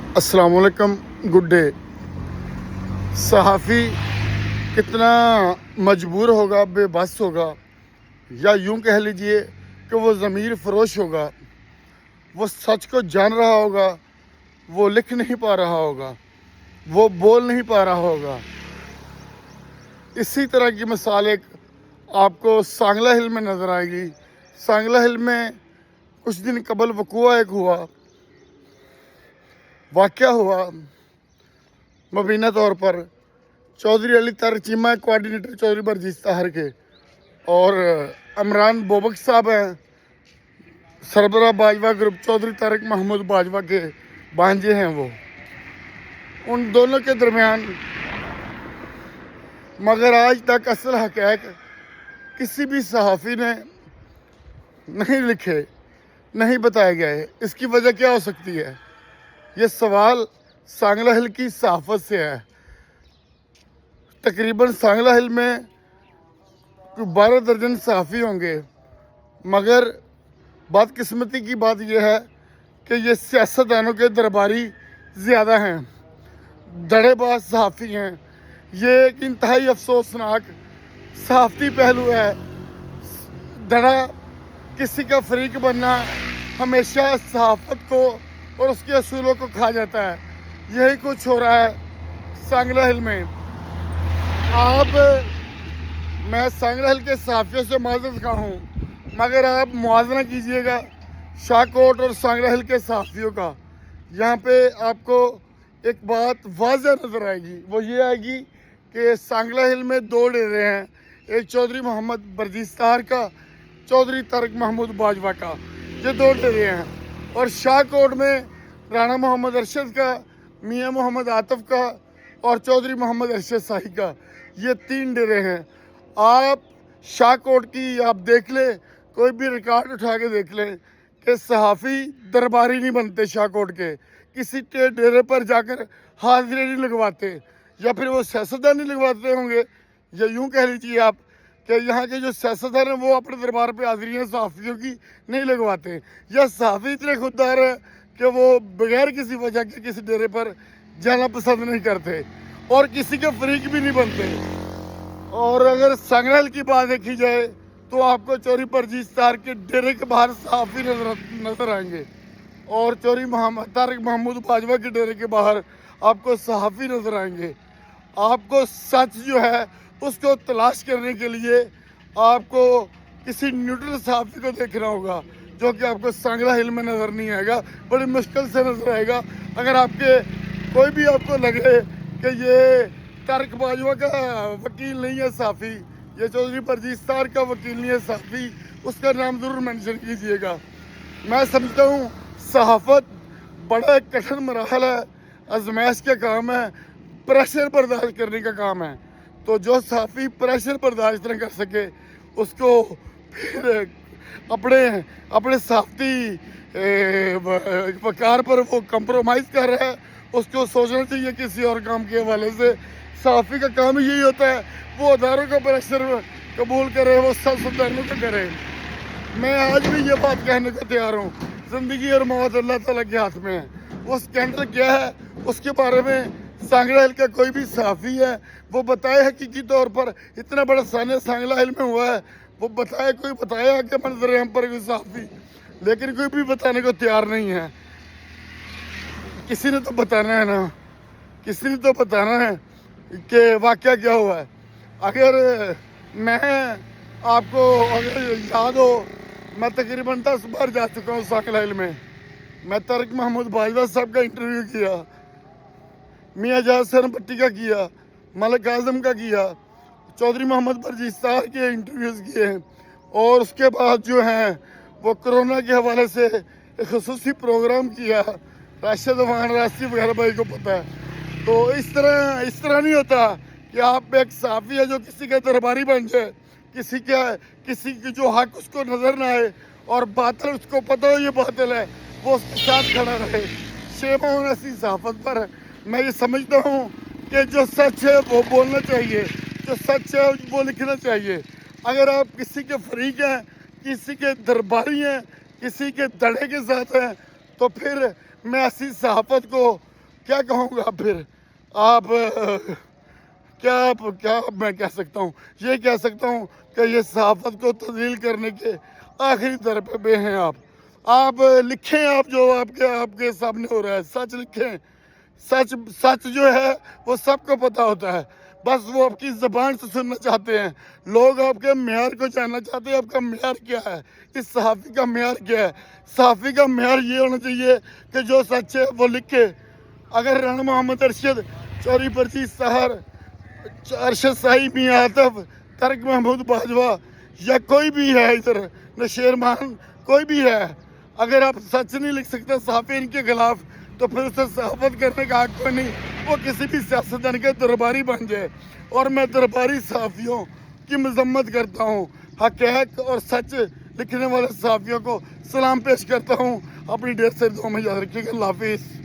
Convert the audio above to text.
अस्सलाम वालेकुम, good day. सहाफ़ी कितना मजबूर होगा, बेबस होगा, या यूं कह लीजिए कि वो ज़मीर फ़रोश होगा। वो सच को जान रहा होगा, वो लिख नहीं पा रहा होगा, वो बोल नहीं पा रहा होगा। इसी तरह की मिसाल एक आपको सांगला हिल में नज़र आएगी। सांगला हिल में कुछ दिन कबल वक़ूआ एक हुआ, वाक़या हुआ। मुबीना तौर पर चौधरी अली तर चीमा कोऑर्डिनेटर चौधरी बरजीत ताहर के, और इमरान बोबक साहब हैं, सरबरा बाजवा ग्रुप चौधरी तारिक महमूद बाजवा के भांजे हैं वो। उन दोनों के दरमियान मगर आज तक असल हक़ाइक़ किसी भी सहाफ़ी ने नहीं लिखे, नहीं बताए गए। इसकी वजह क्या हो सकती है? ये सवाल सांगला हिल की सहाफ़त से है। तकरीबन सांगला हिल में 12 दर्जन सहाफ़ी होंगे, मगर बदकिस्मती की बात यह है कि ये सियासतदानों के दरबारी ज़्यादा हैं, धड़ेबाज सहाफ़ी हैं। ये एक इंतहाई अफसोसनाक सहाफ़ती पहलू है। धड़ा किसी का फ़रीक बनना हमेशा सहाफ़त को और उसके असूलों को खा जाता है। यही कुछ हो रहा है सांगला हिल में। मैं सांगला हिल के सहाफ़ियों से माज़रत खा हूँ, मगर आप मुआवजा कीजिएगा शाहकोट और सांगला हिल के सहाफ़ियों का। यहाँ पे आपको एक बात वाज़ह नज़र आएगी, वो ये आएगी कि सांगला हिल में 2 डेरे हैं, एक चौधरी मोहम्मद बरजीत ताहर का, चौधरी तारिक महमूद बाजवा का, ये 2 डेरे हैं। और शाहकोट में राणा मोहम्मद अरशद का, मियाँ मोहम्मद आतिफ का और चौधरी मोहम्मद अरशद शाही का, ये 3 डेरे हैं। आप शाहकोट की आप देख लें, कोई भी रिकॉर्ड उठा के देख लें कि सहाफ़ी दरबारी नहीं बनते शाहकोट के, किसी के डेरे पर जाकर हाजिरी नहीं लगवाते, या फिर वो सियासतदान नहीं लगवाते होंगे, या यूं कह लीजिए आप कि यहाँ के जो सियासतदान हैं वो अपने दरबार पे हाजिरियाँ सहाफ़ियों की नहीं लगवाते, या सहाफ़ी इतने खुददार हैं कि वो बगैर किसी वजह के किसी डेरे पर जाना पसंद नहीं करते और किसी के फ़रीक भी नहीं बनते। और अगर सांगला हिल की बात देखी जाए तो आपको चौधरी बरजीत ताहर के डेरे के बाहर सहाफ़ी नज़र आएंगे, और चौधरी तारिक महमूद बाजवा के डेरे के बाहर आपको सहाफ़ी नज़र आएंगे। आपको सच जो है उसको तलाश करने के लिए आपको किसी न्यूट्रल सहाफ़ी को देखना होगा, जो कि आपको सांगला हिल में नज़र नहीं आएगा, बड़ी मुश्किल से नज़र आएगा। अगर आपके कोई भी आपको लगे कि ये तारिक बाजवा का वकील नहीं है सहाफ़ी, ये चौधरी बरजीत ताहर का वकील नहीं है सहाफ़ी, उसका नाम ज़रूर मेंशन कीजिएगा। मैं समझता हूँ सहाफ़त बड़ा एक कठिन मराहल है, आजमाइश का काम है, प्रेशर बर्दाश्त करने का काम है। तो जो सहाफ़ी प्रेशर बर्दाश्त न कर सके उसको फिर अपने सहाफ़ती वक़ार पर वो कंप्रोमाइज़ कर रहा है, उसको सोचना चाहिए किसी और काम के हवाले से। सहाफ़ी का काम ही यही होता है, वो अदारों का प्रेशर कबूल करे, वो सियासतदानों का करे। मैं आज भी ये बात कहने को तैयार हूँ, ज़िंदगी और मौत अल्लाह ताला के हाथ में है। वो स्कैंडल क्या है उसके बारे में सांगला हिल का कोई भी सहाफ़ी है वो बताए हकीकी तौर पर। इतना बड़ा सान्या सांगला हिल में हुआ है, वो बताए, कोई बताया कि मंजर हम पर कोई सहाफ़ी, लेकिन कोई भी बताने को तैयार नहीं है। किसी ने तो बताना है ना, किसी ने तो बताना है कि वाक़या क्या हुआ है। अगर मैं आपको अगर याद हो, मैं तकरीबन 10 बार जा चुका हूँ सांगला हिल में। मैं तारिक महमूद बाजवा साहब का इंटरव्यू किया, मियाँ जाज सरन पट्टी का किया, मलिक आज़म का किया, चौधरी मोहम्मद बरजीत ताहर के इंटरव्यूज़ किए हैं, और उसके बाद जो हैं वो कोरोना के हवाले से एक ख़ुसूसी प्रोग्राम किया, राशिद अफगान राष्ट्रीय वगैरह भाई को पता है। तो इस तरह नहीं होता कि आप एक सहाफ़ी है जो किसी का दरबारी बन जाए, किसी की जो हक उसको नज़र ना आए और बातिल उसको पता हो ये बातिल है, वो उसके साथ खड़ा रहे। शेम होना ऐसी सहाफ़त पर मैं ये समझता हूँ कि जो सच है वो बोलना चाहिए, जो सच है वो लिखना चाहिए। अगर आप किसी के फ़रीक हैं, किसी के दरबारी हैं, किसी के धड़े के साथ हैं, तो फिर मैं ऐसी सहाफ़त को क्या कहूँगा फिर आप क्या मैं कह सकता हूँ, ये कह सकता हूँ कि ये सहाफ़त को तज़लील करने के आखिरी दर पे हैं आप लिखें, आप जो आपके सामने हो रहा है सच लिखें। सच जो है वो सबको पता होता है, बस वो आपकी ज़बान से सुनना चाहते हैं। लोग आपके मेयार को जानना चाहते हैं, आपका मेयार क्या है, इस सहाफ़ी का मेयार क्या है। सहाफ़ी का मेयार ये होना चाहिए कि जो सच है वो लिखे। अगर राना मोहम्मद अरशद, चौरी पर्ची सहर, अरशद साई, मियां आतफ, तारिक महमूद बाजवा या कोई भी है इधर, नशेरमान कोई भी है, अगर आप सच नहीं लिख सकते सहाफ़ी इनके खिलाफ, तो फिर उसे सहाफ़त करने का हक कोई नहीं। वो किसी भी सियासतदान के दरबारी बन जाए। और मैं दरबारी सहाफ़ियों की मजम्मत करता हूँ, हक़ और सच लिखने वाले सहाफ़ियों को सलाम पेश करता हूँ। अपनी ढेर से दुआ में याद रखिएगा। अल्लाह हाफ़िज़।